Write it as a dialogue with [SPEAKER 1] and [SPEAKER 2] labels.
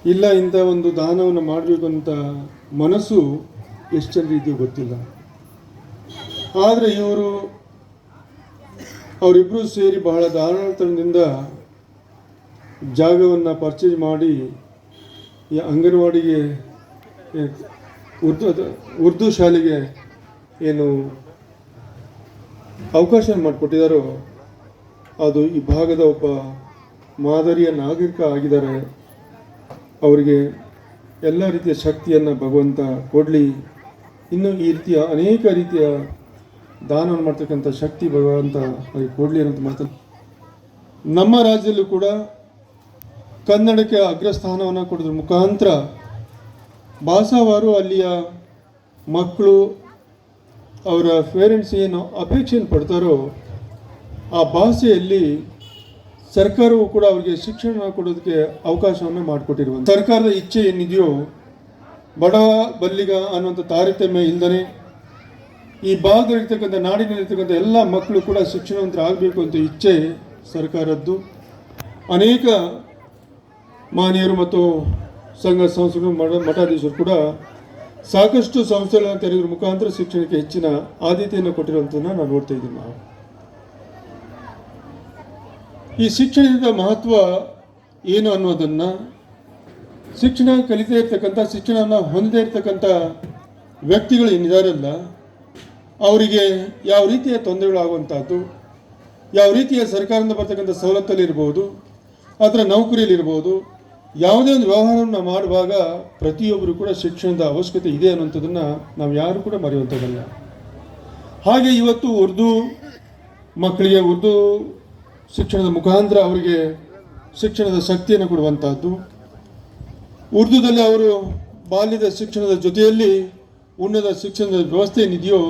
[SPEAKER 1] ಇಲ್ಲ ಇಂಥ ಒಂದು ದಾನವನ್ನು ಮಾಡಬೇಕು ಅಂತ ಮನಸ್ಸು ಎಷ್ಟು ಜನ ಇದೆಯೋ ಗೊತ್ತಿಲ್ಲ. ಆದರೆ ಅವರಿಬ್ಬರು ಸೇರಿ ಬಹಳ ದಾನತನದಿಂದ ಜಾಗವನ್ನು ಪರ್ಚೇಸ್ ಮಾಡಿ ಈ ಅಂಗನವಾಡಿಗೆ ಉರ್ದು ಶಾಲೆಗೆ ಏನು ಅವಕಾಶ ಮಾಡಿಕೊಟ್ಟಿದ್ದಾರೋ ಅದು ಈ ಭಾಗದ ಒಬ್ಬ ಮಾದರಿಯ ನಾಗರಿಕ ಆಗಿದ್ದಾರೆ. ಅವರಿಗೆ ಎಲ್ಲ ರೀತಿಯ ಶಕ್ತಿಯನ್ನು ಭಗವಂತ ಕೊಡಲಿ. ಇನ್ನು ಈ ರೀತಿಯ ಅನೇಕ ರೀತಿಯ ದಾನವನ್ನು ಮಾಡ್ತಕ್ಕಂಥ ಶಕ್ತಿ ಭಗವಂತ ಅವರಿಗೆ ಕೊಡಲಿ ಅನ್ನೋದು ಮಾತನ್ನು. ನಮ್ಮ ರಾಜ್ಯದಲ್ಲೂ ಕೂಡ ಕನ್ನಡಕ್ಕೆ ಅಗ್ರಸ್ಥಾನವನ್ನು ಕೊಡೋದ್ರ ಮುಖಾಂತರ ಭಾಷಾವಾರು ಅಲ್ಲಿಯ ಮಕ್ಕಳು ಅವರ ಪೇರೆಂಟ್ಸ್ ಏನು ಅಪೇಕ್ಷೆಯನ್ನು ಪಡ್ತಾರೋ ಆ ಭಾಷೆಯಲ್ಲಿ ಸರ್ಕಾರವು ಕೂಡ ಅವರಿಗೆ ಶಿಕ್ಷಣ ಕೊಡೋದಕ್ಕೆ ಅವಕಾಶವನ್ನು ಮಾಡಿಕೊಟ್ಟಿರುವಂಥ ಸರ್ಕಾರದ ಇಚ್ಛೆ ಏನಿದೆಯೋ ಬಡವ ಬಲ್ಲಿಗ ಅನ್ನುವಂಥ ತಾರತಮ್ಯ ಇಲ್ಲದೇ ಈ ಭಾಗದಲ್ಲಿರ್ತಕ್ಕಂಥ ನಾಡಿನಲ್ಲಿರ್ತಕ್ಕಂಥ ಎಲ್ಲ ಮಕ್ಕಳು ಕೂಡ ಶಿಕ್ಷಣವಂತರಾಗಬೇಕು ಅಂತ ಇಚ್ಛೆ ಸರ್ಕಾರದ್ದು. ಅನೇಕ ಮಾನ್ಯರು ಮತ್ತು ಸಂಘ ಸಂಸ್ಥೆಗಳು ಮಠಾಧೀಶರು ಕೂಡ ಸಾಕಷ್ಟು ಸಂಸ್ಥೆಗಳನ್ನು ತೆರೆಯುವ ಮುಖಾಂತರ ಶಿಕ್ಷಣಕ್ಕೆ ಹೆಚ್ಚಿನ ಆದ್ಯತೆಯನ್ನು ಕೊಟ್ಟಿರುವಂಥದ್ದನ್ನು ನಾವು ನೋಡ್ತಾ ಇದ್ದೀವಿ. ನಾವು ಈ ಶಿಕ್ಷಣದ ಮಹತ್ವ ಏನು ಅನ್ನೋದನ್ನು ಶಿಕ್ಷಣ ಕಲಿತೇ ಇರ್ತಕ್ಕಂಥ ಶಿಕ್ಷಣವನ್ನು ಹೊಂದದೇ ಇರ್ತಕ್ಕಂಥ ವ್ಯಕ್ತಿಗಳು ಏನಿದಾರಲ್ಲ ಅವರಿಗೆ ಯಾವ ರೀತಿಯ ತೊಂದರೆಗಳಾಗುವಂಥದ್ದು, ಯಾವ ರೀತಿಯ ಸರ್ಕಾರದಿಂದ ಬರ್ತಕ್ಕಂಥ ಸವಲತ್ತಲ್ಲಿರ್ಬೋದು ಅಥವಾ ನೌಕರಿಯಲ್ಲಿರ್ಬೋದು, ಯಾವುದೇ ಒಂದು ವ್ಯವಹಾರವನ್ನು ಮಾಡುವಾಗ ಪ್ರತಿಯೊಬ್ಬರು ಕೂಡ ಶಿಕ್ಷಣದ ಅವಶ್ಯಕತೆ ಇದೆ ಅನ್ನುವಂಥದ್ದನ್ನು ನಾವು ಯಾರು ಕೂಡ ಮರೆಯುವಂಥದ್ದಲ್ಲ. ಹಾಗೆ ಇವತ್ತು ಉರ್ದು ಮಕ್ಕಳಿಗೆ ಉರ್ದು ಶಿಕ್ಷಣದ ಮುಖಾಂತರ ಅವರಿಗೆ ಶಿಕ್ಷಣದ ಶಕ್ತಿಯನ್ನು ಕೊಡುವಂಥದ್ದು. ಉರ್ದುದಲ್ಲಿ ಅವರು ಬಾಲ್ಯದ ಶಿಕ್ಷಣದ ಜೊತೆಯಲ್ಲಿ ಉನ್ನತ ಶಿಕ್ಷಣದ ವ್ಯವಸ್ಥೆ ಏನಿದೆಯೋ